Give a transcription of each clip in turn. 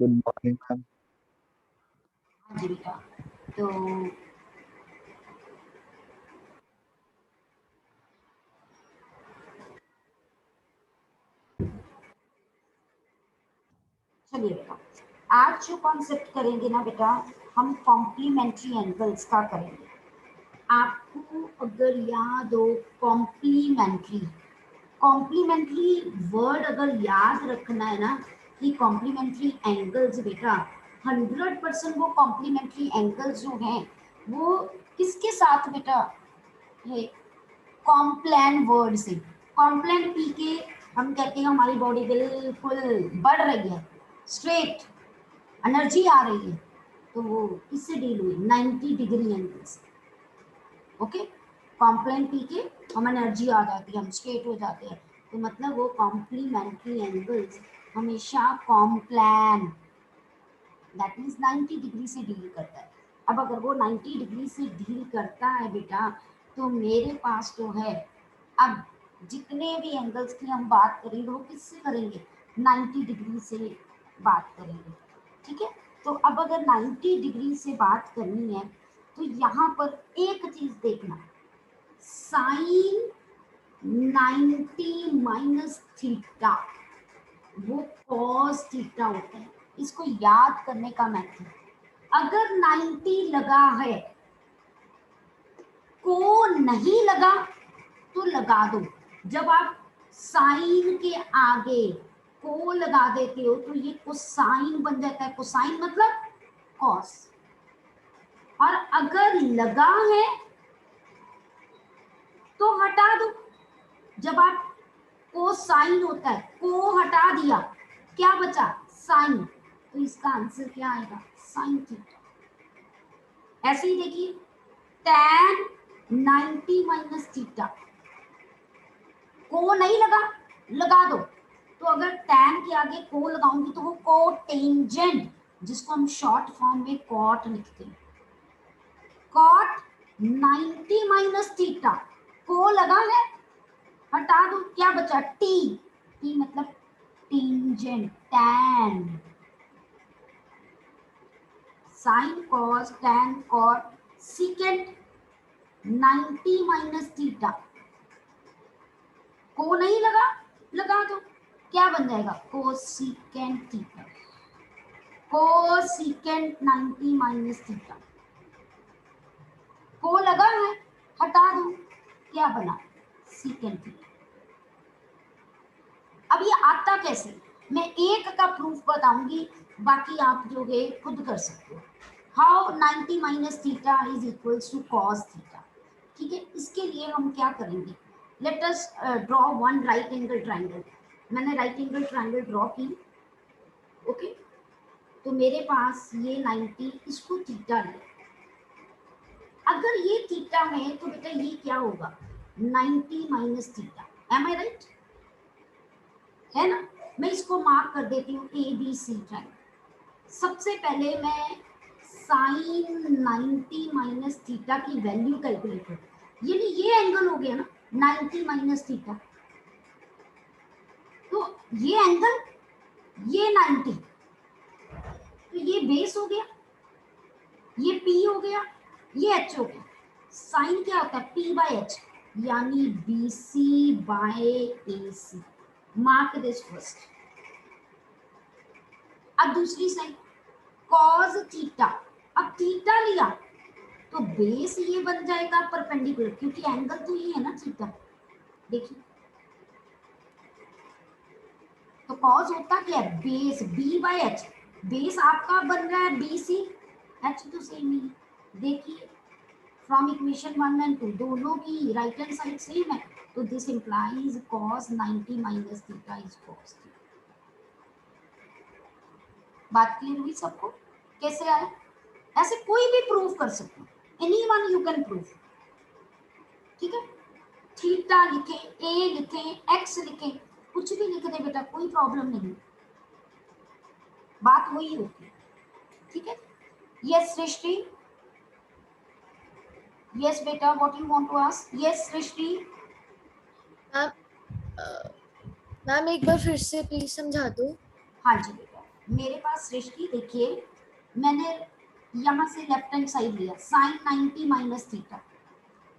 Good morning ma'am. हाँ जी बेटा, तो चलिए बेटा, आज जो कॉन्सेप्ट करेंगे ना बेटा, हम कॉम्प्लीमेंट्री एंगल्स का करेंगे। आपको अगर याद हो कॉम्प्लीमेंट्री, कॉम्प्लीमेंट्री वर्ड अगर याद रखना है ना कि कॉम्प्लीमेंट्री एंगल्स बेटा 100% वो कॉम्प्लीमेंट्री एंगल्स जो हैं वो किसके साथ बेटा है, कॉम्प्लान वर्ड से। कॉम्प्लान पी के हम कहते हैं हमारी बॉडी बिल्कुल बढ़ रही है, स्ट्रेट एनर्जी आ रही है, तो वो किससे डील हुई, 90 डिग्री एंगल से। ओके, कॉम्प्लान पी के हम एनर्जी आ जाती है, हम स्ट्रेट हो जाते हैं, तो मतलब वो कॉम्प्लीमेंट्री एंगल्स हमेशा कॉम्प्लान, दैट मीन्स 90 डिग्री से डील करता है। अब अगर वो 90 डिग्री से डील करता है बेटा, तो मेरे पास तो है, अब जितने भी एंगल्स की हम बात करेंगे वो किससे करेंगे, 90 डिग्री से बात करेंगे। ठीक है, तो अब अगर 90 डिग्री से बात करनी है तो यहाँ पर एक चीज देखना, साइन 90 माइनस थीटा वो कॉस थीटा होता है। इसको याद करने का मेथड, अगर 90 लगा है, को नहीं लगा तो लगा दो। जब आप साइन के आगे को लगा देते हो तो ये कोसाइन बन जाता है, कोसाइन मतलब कॉस। और अगर लगा है तो हटा दो। जब आप कोसाइन होता है, को हटा दिया, क्या बचा, साइन, तो इसका आंसर क्या आएगा, साइन थीटा। ऐसे ही देखिए, tan 90 माइनस थीटा, को नहीं लगा, लगा दो, तो अगर tan के आगे को लगाऊंगी तो वो कोटेंजेंट, जिसको हम शॉर्ट फॉर्म में कॉट लिखते हैं, कॉट 90 माइनस थीटा, को लगा है, हटा दो, क्या बचा, टी, टी मतलब tangent, tan, sine cos tan cot secant 90 minus थीटा, को नहीं लगा, लगा दो, क्या बन जाएगा, कोसिकेंट थीटा, कोसिकेंट 90 माइनस थीटा, को लगा है, हटा दो, क्या बना, सीकेंट थीटा। अब ये आता कैसे, मैं एक का प्रूफ बताऊंगी, बाकी आप जो है खुद कर सकते हो। How 90 minus theta is equals to cos theta. ठीक है, इसके लिए हम क्या करेंगे, let us draw one right angle triangle. मैंने राइट एंगल ट्राइंगल ड्रॉ की। ओके, तो मेरे पास ये 90, इसको थीटा लिया, अगर ये थीटा है तो बेटा ये क्या होगा, 90 माइनस थीटा, एम आई राइट, है ना। मैं इसको मार्क कर देती हूँ ए बी सी ट्राइंगल। सबसे पहले मैं साइन 90 माइनस थीटा की वैल्यू कैलकुलेट करती, यानी ये एंगल हो गया ना 90 माइनस थीटा, तो ये एंगल, ये 90, तो ये बेस हो गया, ये पी हो गया, ये एच हो गया। साइन क्या होता है, पी बाय एच, यानी B C by A C. Mark this first. अब दूसरी साइड कॉस थीटा, अब थीटा लिया तो बेस ये बन जाएगा परपेंडिकुलर, क्योंकि एंगल तो ये है ना थीटा। देखिए, तो कॉस होता क्या है, base B by H, base आपका बन रहा है बी सी, एच तो सेम ही है। देखिए, फ्रॉम इक्वेशन 1 एंड 2 दोनों की राइट हैंड साइड सेम है, तो this implies cos 90 minus theta is cos theta. बात क्लियर हुई सबको, कैसे आया, ऐसे कोई भी प्रूव कर सकते हो, एनीवन यू कैन प्रूव। ठीक है, थीटा लिखे, ए लिखे, एक्स लिखे, कुछ भी लिख दे बेटा, कोई प्रॉब्लम नहीं, बात वही होती है। ठीक है, यस सृष्टि, यस बेटा, what you want to ask, yes Srishti. Ma'am ma'am एक बार फिर से प्लीज समझा दो। हाँ जी बेटा, मेरे पास सृष्टि देखिए, मैंने यहाँ से लेफ्ट हैंड साइड लिया साइन 90 माइनस थीटा।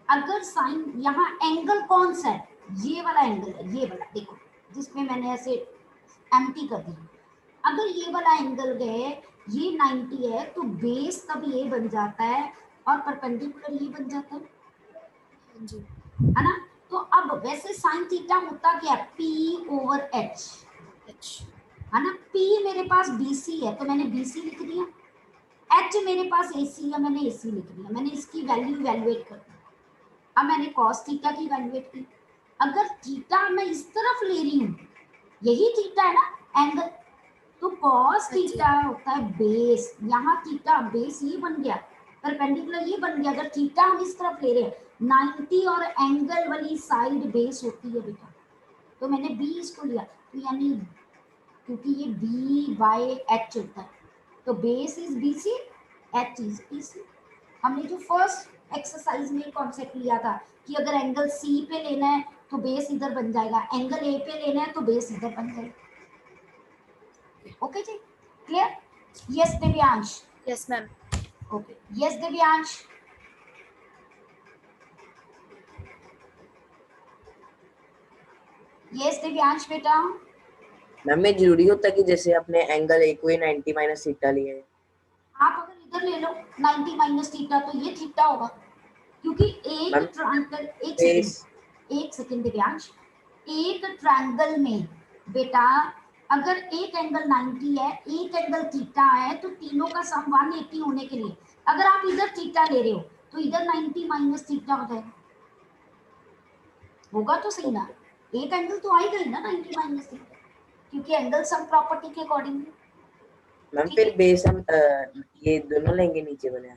अगर साइन, यहाँ एंगल कौन सा है, ये वाला एंगल है, ये वाला देखो जिसमें मैंने ऐसे एम्प्टी कर दिया। अगर ये वाला एंगल गए, ये 90 है तो बेस तब ये बन जाता है और परपेंडिकुलर ये बन जाता जी है ना। तो अब वैसे साइन थीटा होता क्या, पी ओवर एच, है ना। पी मेरे पास बीसी है तो मैंने बीसी लिख दिया, एच मेरे पास एसी है मैंने एसी लिख दिया, मैंने इसकी वैल्यू इवैल्यूएट कर दी। अब मैंने कॉस थीटा की इवैल्यूएट की। अगर थीटा मैं इस तरफ ले रही हूँ, यही थीटा है ना एंगल, तो कॉस थीटा होता है बेस, यहाँ थीटा बेस ये बन गया, परपेंडिकुलर ये बन गया। अगर थीटा हम इस तरफ ले रहे हैं 90 और एंगल वाली साइड बेस होती है बेटा, तो मैंने बी इसको लिया, तो यानी क्योंकि ये बी बाय एच होता है तो base is B C, H is B C. हमने जो फर्स्ट एक्सरसाइज में कॉन्सेप्ट लिया था कि अगर एंगल सी पे लेना है तो बेस इधर बन जाएगा, एंगल ए पे लेना है तो बेस इधर बन जाएगा। ओके जी, clear? Yes Divyansh? Yes ma'am. Okay, yes Divyansh? Yes Divyansh बेटा? मैम ये जरूरी होता है कि जैसे अपने एंगल ए को 90 माइनस थीटा लिए है, आप अगर इधर ले लो 90 माइनस थीटा तो ये थीटा होगा, क्योंकि एक ट्रायंगल, एक सेकंड दिव्यांश, एक ट्रायंगल में बेटा अगर एक एंगल 90 है, एक एंगल थीटा है, तो तीनों का सम 180 होने के लिए अगर आप इधर थीटा ले रहे हो तो इधर 90 माइनस थीटा हो जाएगा, होगा तो सही ना, एक एंगल तो आएगा ही ना 90 माइनस थीटा, क्योंकि एंगल सम प्रॉपर्टी के अकॉर्डिंग। मैम फिर बेस हम ये दोनों लेंगे नीचे वाले,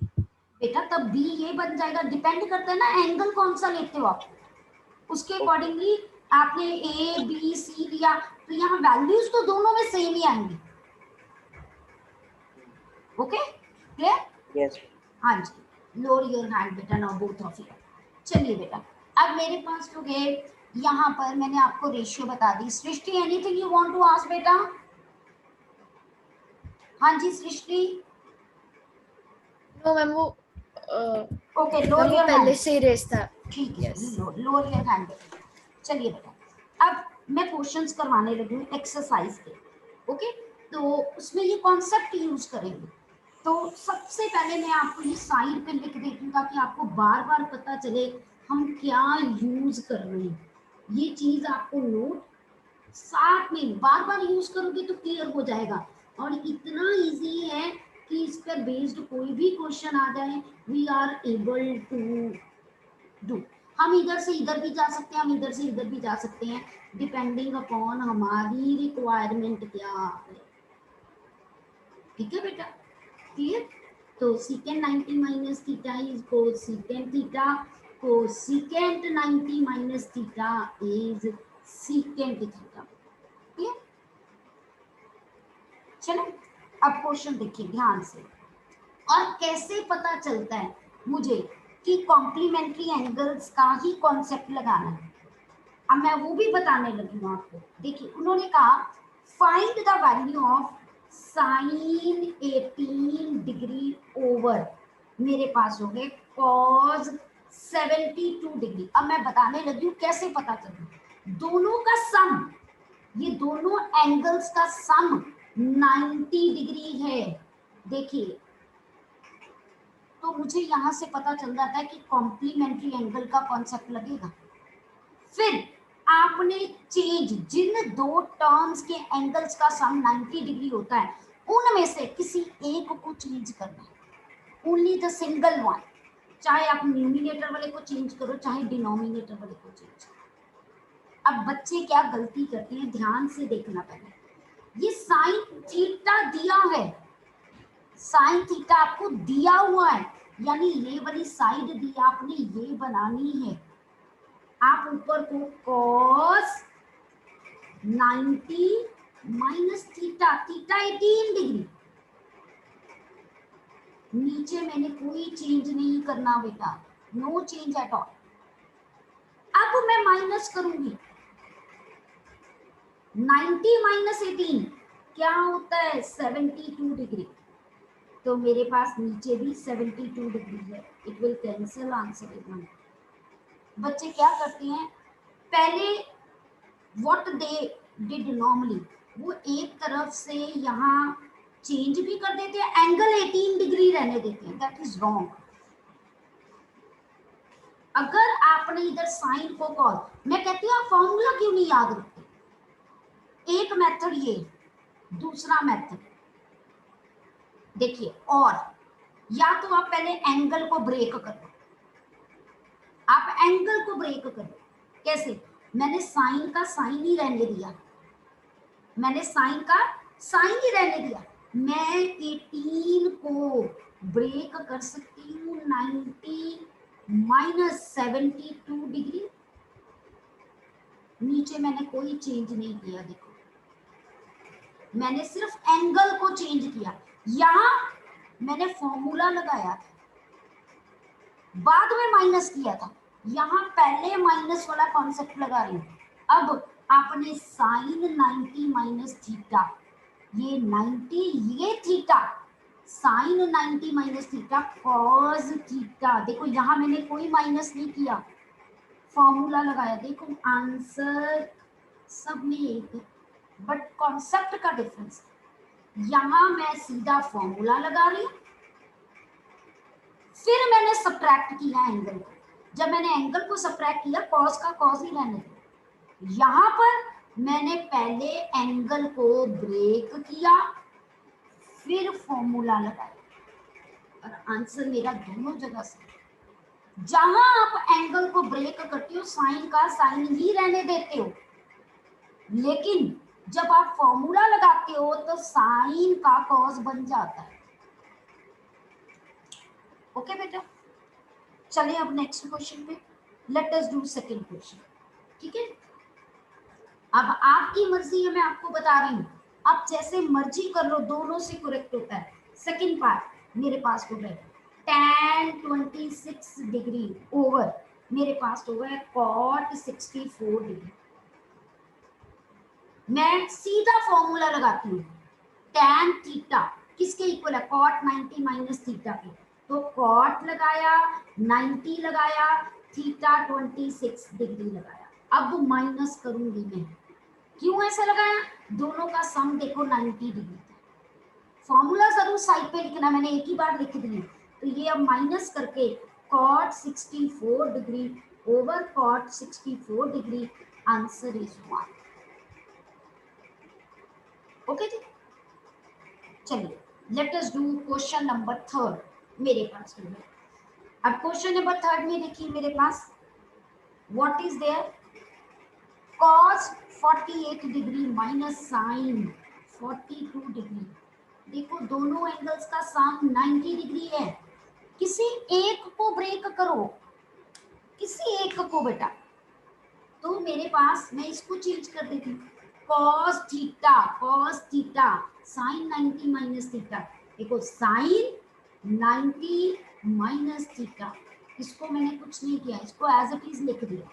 बेटा तब बी ये बन जाएगा, डिपेंड करता है ना एंगल कौन सा लेते हो आप, उसके अकॉर्डिंगली आपने ए बी सी लिया तो यहाँ वैल्यूज तो दोनों में सेम ही आएंगी। Okay clear? यस। हाँ जी, लोअर योर हैंड बेटा नाउ बोथ ऑफ यू। चलिए बेटा, अब मेरे पास जो है यहाँ पर मैंने आपको रेशियो बता दी। Srishti anything you want to ask बेटा? हाँ जी सृष्टि? नो मैम वो ओके लोअर योर पहले हैंड, से ही रेस था। ठीक है लोअर योर हैंड। चलिए बेटा, अब मैं क्वेश्चंस करवाने लगी हूँ एक्सरसाइज के। ओके, तो उसमें ये कॉन्सेप्ट यूज करेंगे। तो सबसे पहले मैं आपको ये साइड पे लिख देती हूँ ताकि आपको बार बार पता चले हम क्या यूज कर रहे हैं। ये चीज आपको नोट साथ में बार बार यूज करोगे तो क्लियर हो जाएगा, और इतना इजी है कि इस पर बेस्ड कोई भी क्वेश्चन आ जाए we are able to do. हम इधर से इधर भी जा सकते हैं, हम इधर से इधर भी जा सकते हैं, डिपेंडिंग अपॉन हमारी रिक्वायरमेंट क्या है। ठीक है बेटा, क्लियर? तो secant 90 minus theta is cosecant theta, cosecant 90 minus theta is secant theta. Clear? चलो अब क्वेश्चन देखिए ध्यान से, और कैसे पता चलता है मुझे कि कॉम्प्लीमेंट्री एंगल्स का ही कॉन्सेप्ट लगाना है, अब मैं वो भी बताने लगी हूँ आपको। देखिए उन्होंने कहा find the value of sine 18 degree over, मेरे पास हो गए कॉस 72 डिग्री। अब मैं बताने लगी हूँ कैसे पता चले, दोनों का सम, ये दोनों एंगल्स का सम 90 डिग्री है। देखिए तो मुझे यहां से पता चल जाता है कि कॉम्प्लीमेंट्री एंगल का कॉन्सेप्ट लगेगा। फिर आपने चेंज, जिन दो टर्म्स के एंगल्स का सम 90 डिग्री होता है उनमें से किसी एक को चेंज करना है, ओनली द सिंगल वन, चाहे आप न्यूमिनेटर वाले को चेंज करो चाहे डिनोमिनेटर वाले को चेंज करो। अब बच्चे क्या गलती करते हैं ध्यान से देखना, पहले ये साइन थीटा दिया है, साइन थीटा आपको दिया हुआ है, यानी ये वाली साइड दी आपने ये बनानी है, आप ऊपर को cos 90 minus theta, theta 18 degree, नीचे मैंने कोई चेंज नहीं करना बेटा, नो चेंज एट ऑल। अब मैं माइनस करूंगी 90 माइनस 18, क्या होता है 72 डिग्री, तो मेरे पास नीचे भी 72 डिग्री है, it will cancel, answer is 1। बच्चे क्या करते हैं, पहले व्हाट दे डिड नॉर्मली, वो एक तरफ से यहाँ चेंज भी कर देते हैं, एंगल 18 डिग्री रहने देते हैं, दैट इज रॉन्ग। अगर आपने इधर साइन को कॉल, मैं कहती हूँ आप फॉर्मूला क्यों नहीं याद रखते, एक मेथड ये, दूसरा मेथड देखिए, और या तो आप पहले एंगल को ब्रेक करो, आप एंगल को ब्रेक करो, कैसे, मैंने साइन का साइन ही रहने दिया, मैंने साइन का साइन ही रहने दिया, मैं 18 को ब्रेक कर सकती हूँ 90 माइनस 72 डिग्री, नीचे मैंने कोई चेंज नहीं किया, देखो मैंने सिर्फ एंगल को चेंज किया, यहां मैंने फॉर्मूला लगाया था, बाद में माइनस किया था, यहां पहले माइनस वाला कॉन्सेप्ट लगा रही हूं। अब आपने साइन 90 माइनस थीटा, ये 90 ये theta, sine 90 minus theta cos theta, देखो यहां मैंने कोई माइनस नहीं किया, फॉर्मूला लगाया, देखो आंसर सब में एक है, बट कॉन्सेप्ट का डिफरेंस, यहां मैं सीधा फॉर्मूला लगा रही हूं, फिर मैंने सब्ट्रैक्ट किया एंगल को, जब मैंने एंगल को सब्ट्रैक्ट किया कॉस का कॉस ही रहने दिया, यहां पर मैंने पहले एंगल को ब्रेक किया फिर फॉर्मूला लगाया, और आंसर मेरा दोनों जगह से, जहां आप एंगल को ब्रेक करते हो साइन का साइन ही रहने देते हो, लेकिन जब आप फॉर्मूला लगाते हो तो साइन का कॉस बन जाता है। ओके बेटा, चलिए अब नेक्स्ट क्वेश्चन पे, late us do second question, ठीक है। अब आपकी मर्जी है, मैं आपको बता रही हूँ, आप जैसे मर्जी कर लो, दोनों से करेक्ट होता है। सेकंड पार्ट मेरे पास हो गया tan 26 डिग्री ओवर, मेरे पास हो गया cot 64 डिग्री, मैं सीधा फॉर्मूला लगाती हूँ, tan थीटा किसके इक्वल है, cot 90 माइनस थीटा के, तो cot लगाया 90 लगाया, थीटा 26 डिग्री लगाया, अब माइनस करूंगी मैं, क्यों ऐसा लगाया, दोनों का सम देखो 90 डिग्री, फॉर्मूला जरूर साइड पे लिखना, मैंने एक ही बार लिख दिया, तो ये अब माइनस करके cot 64 degree over cot 64 degree, answer is 1। Okay जी, चलिए let us do question number third, मेरे पास हो गया। अब क्वेश्चन नंबर थर्ड में देखिए मेरे पास what is there, cos 48 degree minus sine 42 degree, देखो दोनों एंगल्स का सम 90 डिग्री है, किसी एक को ब्रेक करो, किसी एक को बेटा, तो मेरे पास मैं इसको चेंज कर देती हूँ, cos theta sine 90 minus theta, देखो साइन 90 माइनस थीटा, इसको मैंने कुछ नहीं किया, इसको एज इट इज लिख दिया।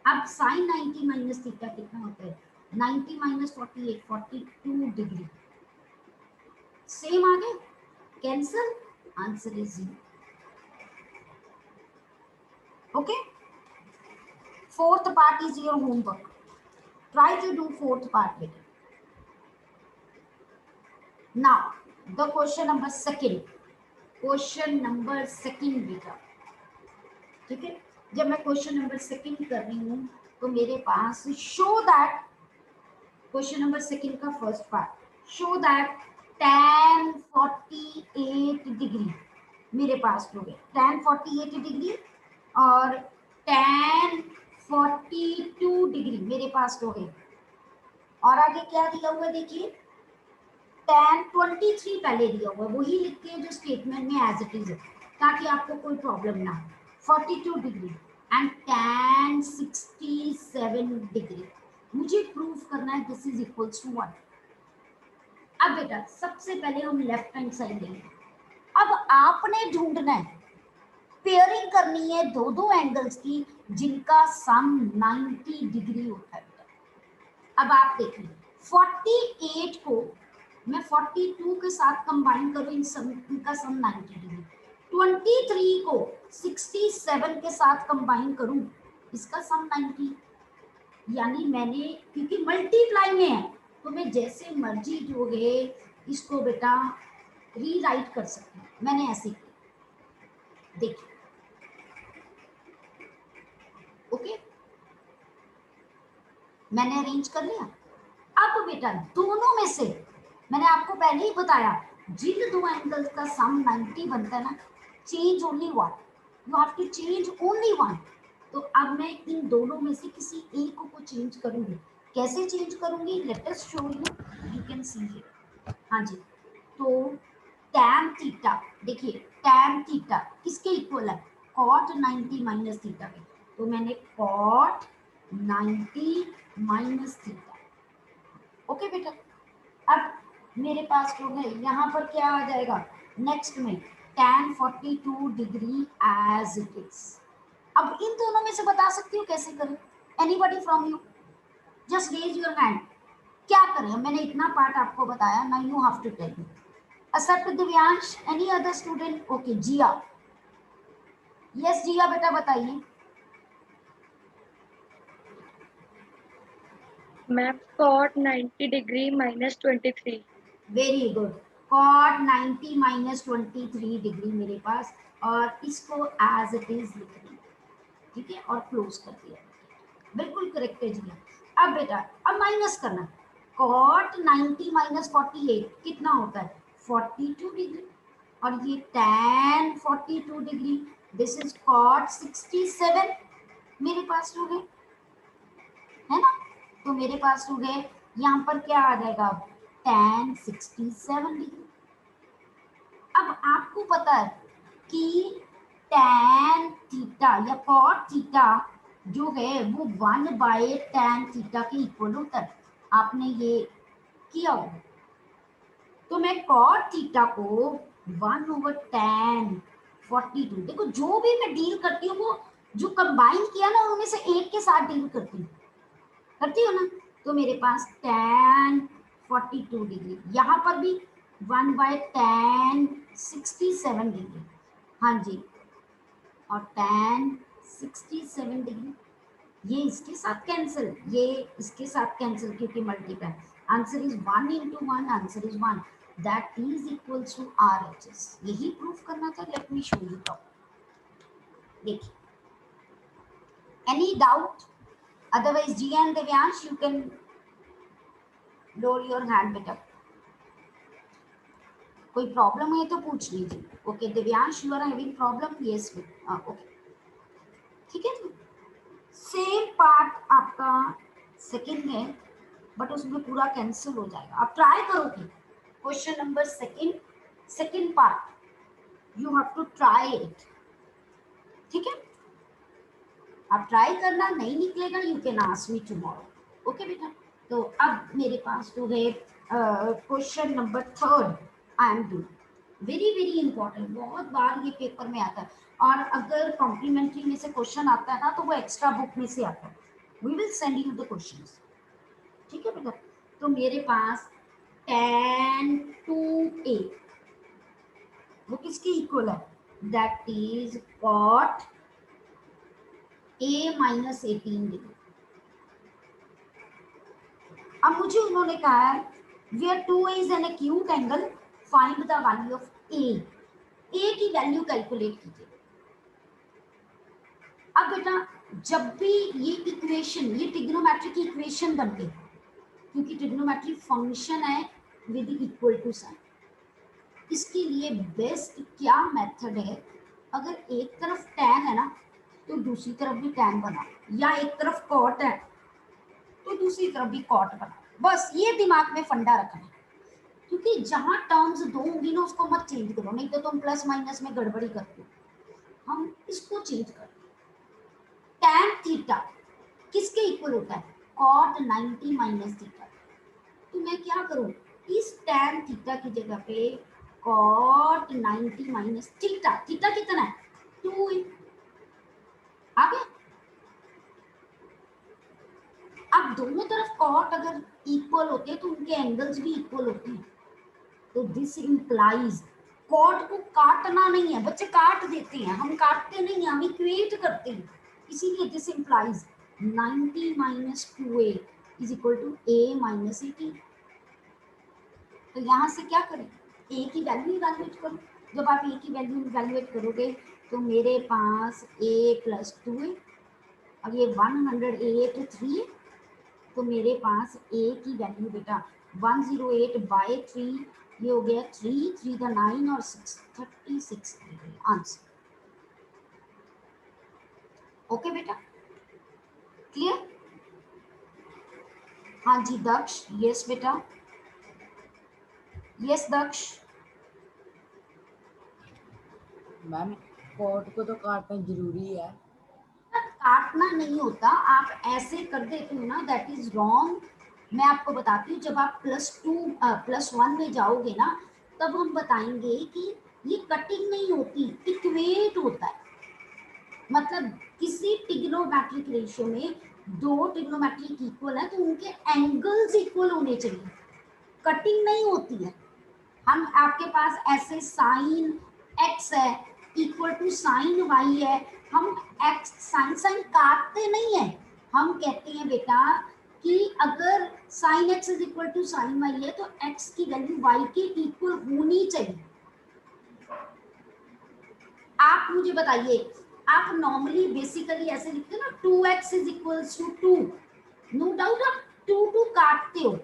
अब साइन 90 माइनस थीटा कितना होता है, 90 माइनस 48 42 डिग्री, सेम आ गए, cancel, answer is 0। Okay, fourth part is your homework, try to do fourth part later. Now the question number second बेटा, ठीक है, जब मैं क्वेश्चन नंबर सेकंड कर रही हूँ तो मेरे पास show that, question number second का first part, show that tan 48 degree मेरे पास हो गया, tan 48 डिग्री और tan 42 डिग्री मेरे पास हो गए, और आगे क्या दिया हुआ है देखिए, tan 23 पहले दिया हुआ है, वही लिखते हैं जो स्टेटमेंट में एज इट इज है, ताकि आपको कोई प्रॉब्लम ना हो, 42 डिग्री एंड tan 67 डिग्री, मुझे प्रूव करना है दिस इज इक्वल्स टू 1। अब बेटा सबसे पहले हम लेफ्ट हैंड साइड लेंगे, अब आपने ढूंढना है, पेयरिंग करनी है दो दो एंगल्स की जिनका सम 90 डिग्री होता है। अब आप देखिए 48 को मैं 42 के साथ कंबाइन करूं, इनका सम 90 डिग्री। 23 को 67 के साथ कंबाइन करूं, इसका सम 90। यानी मैंने, क्योंकि मल्टीप्लाई में है तो मैं जैसे मर्जी जो है इसको बेटा रीराइट कर सकती हूँ। मैंने ऐसे किया, देखिए, ओके, मैंने अरेंज कर लिया। अब बेटा दोनों में से मैंने आपको पहले ही बताया, जिन दो एंगल्स का सम 90 बनता है ना, change only one, you have to change only one. तो अब मैं इन दोनों में से किसी एक को चेंज करूंगी। कैसे चेंज करूंगी, let us show you can see here. हाँ जी, तो tan थीटा, देखिए tan थीटा किसके इक्वल है, cot 90 माइनस थीटा के। तो मैंने cot 90 माइनस थीटा, ओके बेटा। अब मेरे पास जो है यहाँ पर क्या आ जाएगा, नेक्स्ट में tan 42 degree as it is. अब इन दोनों में से बता सकती हूँ कैसे करें, anybody from you, just raise your hand. क्या करें, मैंने इतना पार्ट आपको बताया, now you have to tell me. Except Divyansh, any other student, okay Jiya, yes Jiya बेटा बताइए। Ma'am cot 90 degree minus 23। Very good, cot 90 minus 23 degree मेरे पास, और इसको एज इट इज लिख दिया, ठीक है, और क्लोज कर दिया, बिल्कुल करेक्ट है जी। अब बेटा अब माइनस करना, cot 90 माइनस 48 कितना होता है, 42 डिग्री, और ये tan 42 degree, this is cot 67 मेरे पास हो गए, है ना। तो मेरे पास हो गए, यहाँ पर क्या आ जाएगा, tan 67 डिग्री। अब आपको पता है कि tan थीटा या cot थीटा जो है वो 1/tan थीटा के इक्वल होता है, आपने ये किया होगा। तो मैं cot थीटा को 1/tan 42, देखो जो भी मैं डील करती हूँ वो जो कंबाइन किया ना उनमें से एक के साथ डील करती हूँ ना। तो मेरे पास tan 42 डिग्री, यहाँ पर भी 1/tan 67 डिग्री, हाँ जी, और tan 67 डिग्री, ये इसके साथ कैंसिल, ये इसके साथ कैंसिल, क्योंकि multiply, answer is 1 into 1, answer is 1, that is equals to RHS। यही प्रूफ करना था, लेट मी शो यू। तो देखिए, एनी डाउट, अदरवाइज जी and Divyansh you can lower your hand बेटा, कोई प्रॉब्लम है तो पूछ लीजिए। Okay Divyansh, you are having problem, yes okay, ठीक है। सेम पार्ट आपका सेकंड है, बट उसमें पूरा कैंसिल हो जाएगा, आप ट्राई करोगे। Question number second part you have to try it, ठीक है, आप ट्राई करना, नहीं निकलेगा you can ask me tomorrow, okay बेटा। तो अब मेरे पास जो है question number third I am doing, very very important, बहुत बार ये पेपर में आता है, और अगर कॉम्प्लीमेंट्री में से क्वेश्चन आता है ना तो वो एक्स्ट्रा बुक में से आता है, we will send you the questions, ठीक है बेटा। तो मेरे पास tan 2a वो किसके इक्वल है, that is cot a minus 18 degree. अब मुझे उन्होंने कहा है where 2a is an acute angle, find the value of a की वैल्यू कैलकुलेट कीजिए। अब बेटा जब भी ये इक्वेशन, ये ट्रिग्नोमेट्रिक इक्वेशन बन गई, क्योंकि ट्रिग्नोमेट्रिक फंक्शन है विद इक्वल टू साइन, इसके लिए बेस्ट क्या मेथड है, अगर एक तरफ tan है ना तो दूसरी तरफ भी tan बना, या एक तरफ cot है तो दूसरी तरफ भी cot बना, बस ये दिमाग में फंडा रखना है, क्योंकि जहां टर्म्स दो होंगी ना उसको मत चेंज करो, नहीं तो तुम प्लस माइनस में गड़बड़ी करते हो, हम इसको चेंज कर। tan थीटा किसके इक्वल होता है, cot 90 माइनस थीटा, तो मैं क्या करूं, इस tan थीटा की जगह पे cot 90 माइनस थीटा, थीटा कितना है 2 आ गया। अब दोनों तरफ cot अगर इक्वल होते हैं तो उनके एंगल्स भी इक्वल होते हैं। तो दिस इंप्लाइज कॉट को काटना नहीं है, बच्चे काट देते हैं, हम काटते नहीं हैं, हम इक्वेट करते हैं, इसीलिए this implies 90 minus 2a is equal to a minus 80। तो यहाँ से क्या करें, a की वैल्यू इवैल्यूएट करो। जब आप a की वैल्यू इवैल्यूएट करोगे तो मेरे पास a प्लस 2a, अब ये 108 3 है, तो मेरे पास a की वैल्यू बेटा 108 बाई 3, ये हो गया 3 3 का 9 और 6 36 आंसर। ओके बेटा, क्लियर? हाँ जी दक्ष, यस बेटा, यस दक्ष। मैम कोड को तो काटना जरूरी है। काटना नहीं होता, आप ऐसे कर देते हो ना, दैट इज रॉन्ग। मैं आपको बताती हूँ, जब आप +1 में जाओगे ना, तब हम बताएंगे कि ये कटिंग नहीं होती, इक्वेट होता है। मतलब किसी ट्रिग्नोमेट्रिक रेशियो में दो ट्रिग्नोमेट्रिक इक्वल है तो उनके एंगल्स इक्वल होने चाहिए, कटिंग नहीं होती है। हम आपके पास ऐसे साइन x है इक्वल टू साइन y है, हम x साइन काटते नहीं है, हम कहते हैं बेटा कि अगर sine x is equal to sine y है तो x की वैल्यू y के इक्वल होनी चाहिए। आप मुझे बताइए, आप नॉर्मली बेसिकली ऐसे लिखते हो ना 2x is equals to 2, no doubt आप 2 काटते हो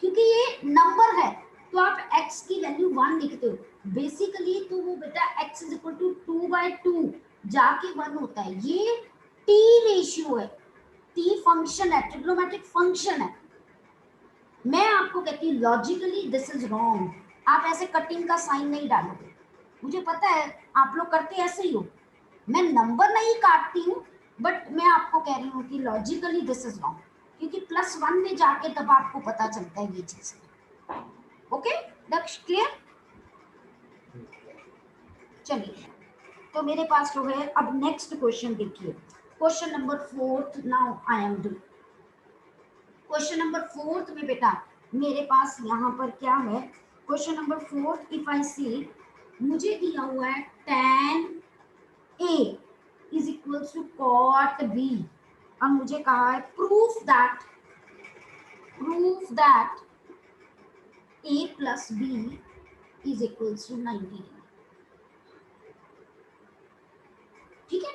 क्योंकि ये नंबर है, तो आप x की वैल्यू 1 लिखते हो बेसिकली, तो वो बेटा x इज इक्वल टू 2/2 जाके 1 होता है। ये t रेशियो है, t फंक्शन है, ट्रिग्नोमेट्रिक फंक्शन है। मैं आपको कहती हूँ लॉजिकली दिस इज रॉन्ग, आप ऐसे कटिंग का साइन नहीं डालोगे, मुझे पता है आप लोग करते ऐसे ही हो, मैं नंबर नहीं काटती हूँ, बट मैं आपको कह रही हूँ कि लॉजिकली दिस इज रॉन्ग, क्योंकि +1 में जाके तब आपको पता चलता है ये चीज। Okay Daksh, clear? चलिए, तो मेरे पास जो है अब नेक्स्ट क्वेश्चन देखिए, question number 4 now I am do. Question number 4 में बेटा मेरे पास यहाँ पर क्या है, question number 4 if I see, मुझे दिया हुआ है tan A is equals to cot B, और मुझे कहा है proof that A plus B is equals to 90। ठीक है,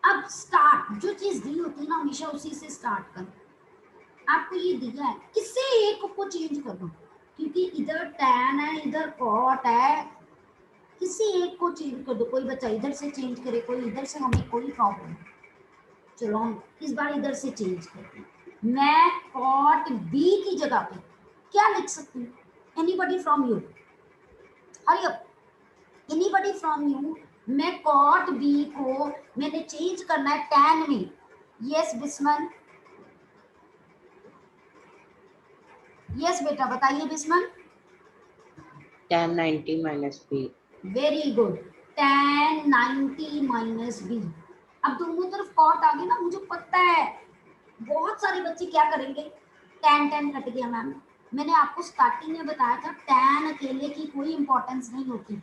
अब स्टार्ट, जो चीज दी होती है ना हमेशा उसी से स्टार्ट करो। आपको ये दिया है, किससे एक को चेंज कर दो, क्योंकि इधर tan है इधर cot है, किसी एक को चेंज कर दो, कोई बच्चा इधर से चेंज करे कोई इधर से, हमें कोई प्रॉब्लम नहीं। चलो हम इस बार इधर से चेंज करते हैं, मैं cot B की जगह पे क्या लिख सकती हूँ? Anybody from you, hurry up, anybody from you, मैं cot B को मैंने चेंज करना है tan में। यस बिस्मन, यस बेटा बताइए Bisman. tan 90 minus b। Very good, tan 90 minus B. अब दोनों तरफ कॉट आ गया ना, मुझे पता है बहुत सारे बच्चे क्या करेंगे, tan कट गया मैम, मैंने आपको स्टार्टिंग में बताया था tan अकेले की कोई इंपॉर्टेंस नहीं होती,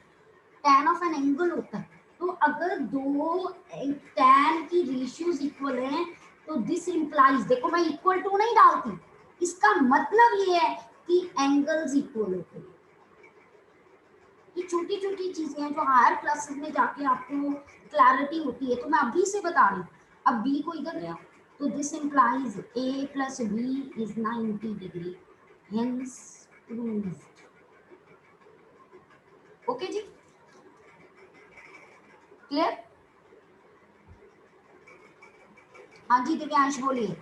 tan ऑफ एन एंगल होता है। तो अगर दो tan की रेशियोज इक्वल हैं तो दिस इंप्लाइज, देखो मैं इक्वल टू नहीं डालती, इसका मतलब ये है कि एंगल्स इक्वल होते हैं। ये छोटी छोटी चीजें हैं जो हायर क्लासेस में जाके आपको क्लैरिटी होती है, तो मैं अभी से बता रही हूँ। अब b को इधर ले आओ, तो this implies a plus b is 90 degree, hence proved. Okay जी, क्लियर? हाँ जी दिव्यांश बोलिए।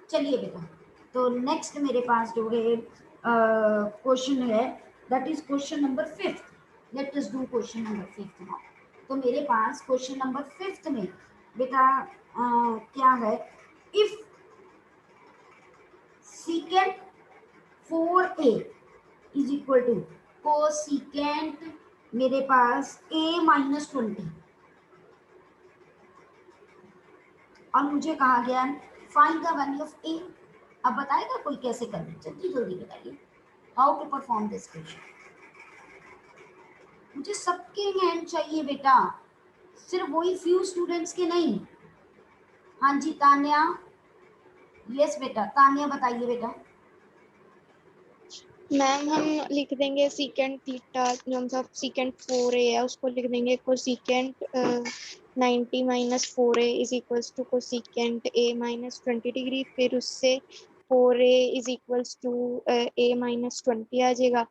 चलिए बेटा, तो नेक्स्ट मेरे पास जो है क्वेश्चन है, that is question number 5। Late us do question number 5 now. तो मेरे पास क्वेश्चन नंबर 5 में बेटा क्या है, if secant 4a is equal to cosecant मेरे पास a माइनस 20, और मुझे कहा गया find the value of A. अब बताएगा कोई कैसे करना, जल्दी जल्दी बताइए, how to perform this question. मुझे सबके हैंड चाहिए बेटा, सिर्फ वही फ्यू स्टूडेंट्स के नहीं। हाँ जी तान्या, यस बेटा, तान्या बताइए बेटा। मैम हम लिख देंगे सीकेंट थीटा, जो हम सब सीकेंट 4a है उसको लिख देंगे cosecant 90 minus 4a is equals to cosecant a minus 20 degree, फिर उससे 4a is equals to a minus 20 आ जाएगा,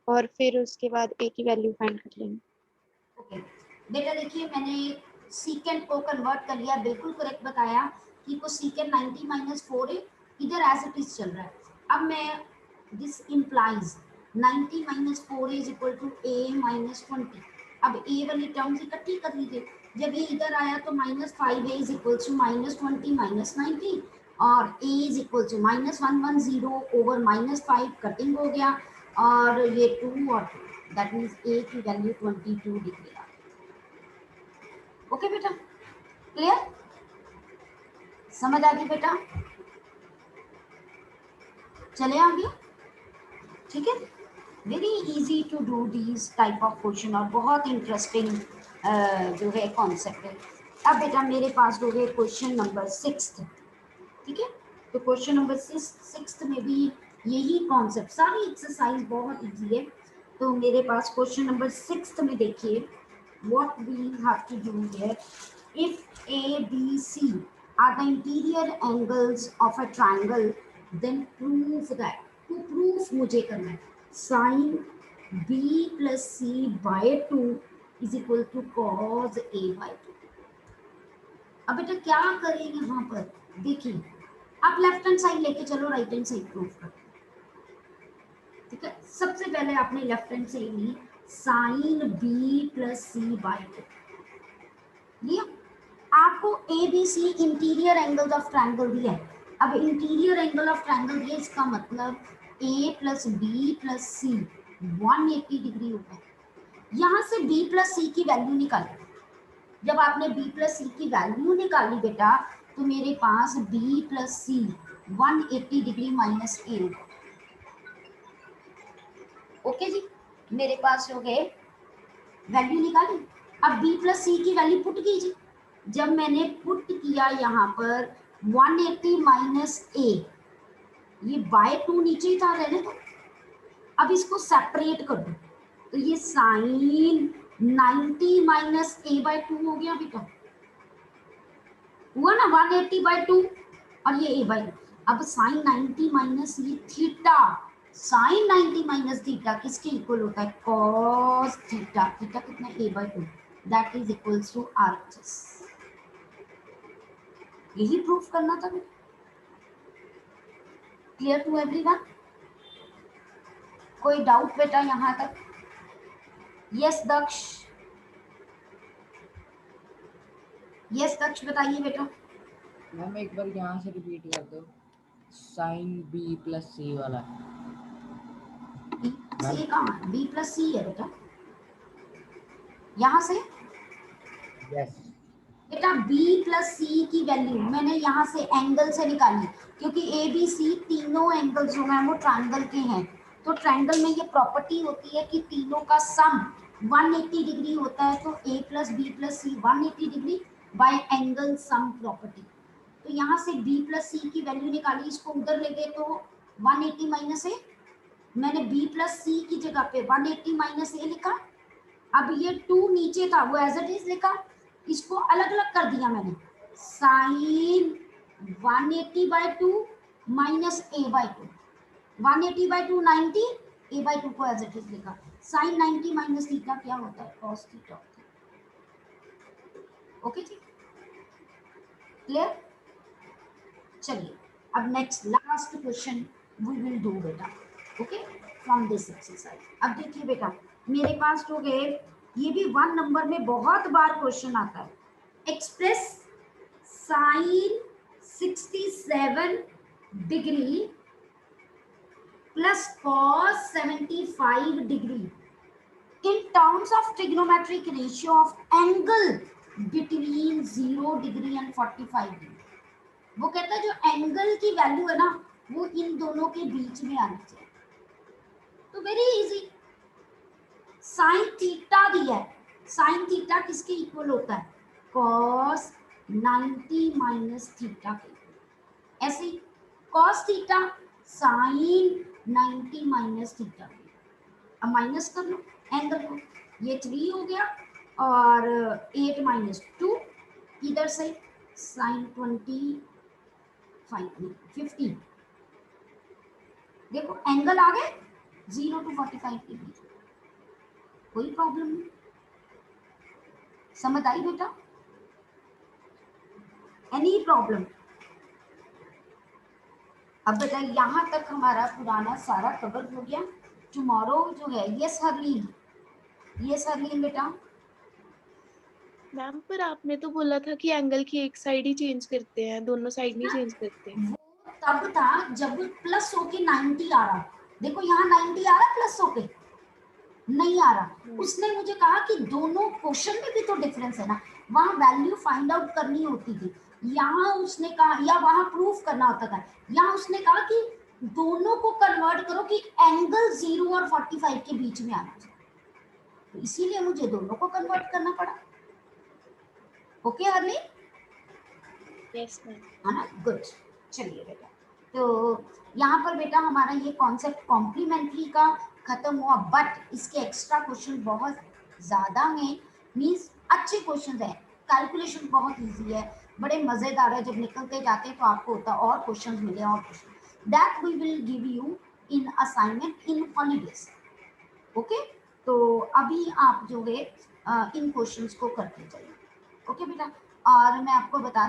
और फिर उसके बाद a की वैल्यू फाइंड कर लेंगे। ओके बेटा देखिए, मैंने सीकेंट को कन्वर्ट कर लिया, बिल्कुल करेक्ट बताया कि कोसीकेंट 90 माइनस 4a इधर एज इट इज चल रहा है। अब मैं this implies 90 minus 4a is equal to a minus 20। अब a वाली टर्म्स इकट्ठी कर लीजिए, जब ये इधर आया तो minus 5a is equal to minus 20 minus 90, और a is equal to minus 110 over minus 5 cutting हो गया, और ये 2 और 2, दैट मीन्स a की वैल्यू 22 डिग्री आ गई। ओके बेटा, क्लियर, समझ आ गई बेटा, चले आगे, ठीक है। Very easy to do these type of question, और बहुत इंटरेस्टिंग जो है कॉन्सेप्ट है। अब बेटा मेरे पास हो गए क्वेश्चन नंबर 6, ठीक है। तो क्वेश्चन नंबर 6 में भी यही कॉन्सेप्ट, सारी एक्सरसाइज बहुत इजी है। तो मेरे पास क्वेश्चन नंबर 6 में देखिए, what we have to do here, if A, B, C are the interior angles of a triangle, then prove that, to prove मुझे करना है, sin B plus C by 2 is equal to cos A by 2। अब बेटा क्या करें यहाँ पर, देखिए आप लेफ्ट हैंड साइड लेके चलो, राइट हैंड साइड प्रूव कर, ठीक है। सबसे पहले आपने लेफ्ट हैंड साइड ली, sine B plus C by 2 लिया। आपको A B C interior angle of triangle दिया है। अब इंटीरियर एंगल ऑफ ट्रायंगल दिया, इसका मतलब ए plus B plus C 180 degree होता है। यहाँ से बी प्लस सी की वैल्यू निकाली। जब आपने बी प्लस सी की वैल्यू निकाली बेटा, तो मेरे पास B plus C 180 degree minus ए होगा। ओके जी, मेरे पास हो गए वैल्यू निकाली। अब b प्लस सी की वैल्यू पुट कीजिए। जब मैंने पुट किया यहाँ पर 180 माइनस ए, ये बाय 2 नीचे ही था, रहने दो। अब इसको सेपरेट कर दो, तो ये साइन 90 माइनस ए बाय 2 हो गया बेटा, हुआ ना 180 बाय 2, और ये ए बाय 2। अब साइन 90 माइनस ये थीटा, साइन 90 माइनस थीटा किसके इक्वल होता है, कॉस थीटा। थीटा कितना, a by 2, that is equals to RHS. यही प्रूफ करना था बेटा। क्लियर टू एवरीवन, कोई डाउट बेटा यहाँ तक? यस दक्ष, यस दक्ष बताइए बेटा। मैम एक बार यहाँ से रिपीट कर दो, साइन बी प्लस सी वाला। सी कहाँ, बी प्लस सी है बेटा, यहाँ से यस बेटा बी प्लस सी की वैल्यू मैंने यहाँ से एंगल से निकाली, क्योंकि ए बी सी तीनों एंगल जो हैं वो ट्रायंगल के हैं। तो ट्रायंगल में ये प्रॉपर्टी होती है कि तीनों का सम 180 डिग्री होता है। तो A plus B plus C 180 degree by angle sum property. तो यहाँ से बी प्लस सी की वैल्यू निकाली, इसको उधर ले गए तो 180 माइनस ए, मैंने बी प्लस सी की जगह पे 180 माइनस ए लिखा। अब ये 2 नीचे था, वो एज इट इज लिखा, इसको अलग अलग कर दिया मैंने, sine 180 by 2 minus A by 2, 180 by 2 90, A by 2 को एज इट इज लिखा। साइन 90 माइनस थीटा क्या होता है, कॉस थीटा होता है। ओके जी, क्लियर। चलिए अब next last question we will do बेटा, ओके, फ्रॉम दिस एक्सरसाइज। अब देखिए बेटा मेरे पास हो गए, ये भी 1 नंबर में बहुत बार क्वेश्चन आता है, express sine 67 degree plus cos 75 degree in terms of trigonometric ratio of angle between 0 degree and 45 degree. वो कहता है जो एंगल की वैल्यू है ना वो इन दोनों के बीच में आनी चाहिए। तो वेरी इजी, साइन थीटा दिया है, साइन थीटा किसके इक्वल होता है, कॉस 90 माइनस थीटा के। ऐसे ही cos theta sine 90 minus theta के। अब माइनस कर लो एंगल को, ये 3 हो गया और 8 माइनस 2 इधर से साइन 15। देखो एंगल आ गए 0 to 45 के बीच, कोई प्रॉब्लम नहीं। समझ आई बेटा, एनी प्रॉब्लम? अब बेटा यहाँ तक हमारा पुराना सारा कवर हो गया। टुमारो जो है यस हरलीन, यस हरलीन बेटा। मैम पर आपने तो बोला था कि एंगल की एक साइड ही चेंज करते हैं, दोनों साइड नहीं चेंज करते। वो तब था जब प्लस होके 90 आ रहा। देखो यहाँ 90 आ रहा प्लस होके, नहीं आ रहा। उसने मुझे कहा कि दोनों क्वेश्चन में भी तो डिफरेंस है ना, वहां वैल्यू फाइंड आउट करनी होती थी, यहाँ उसने कहा, या वहां प्रूफ करना होता था, यहाँ उसने कहा कि दोनों को कन्वर्ट करो कि एंगल 0 और 45 के बीच में आना चाहिए, तो इसीलिए मुझे दोनों को कन्वर्ट करना पड़ा। ओके हरली? Yes ma'am. है ना, गुड। चलिए बेटा, तो यहाँ पर बेटा हमारा ये कॉन्सेप्ट कॉम्प्लीमेंट्री का खत्म हुआ, बट इसके एक्स्ट्रा क्वेश्चन बहुत ज्यादा हैं, मींस अच्छे क्वेश्चन है, कैलकुलेशन बहुत इजी है, बड़े मजेदार है। जब निकलते जाते हैं तो आपको होता और क्वेश्चन मिले, और question that we will give you in assignment in holidays. Okay, तो अभी आप जो है इन क्वेश्चंस को करते जाइए। ओके बेटा, और मैं आपको बता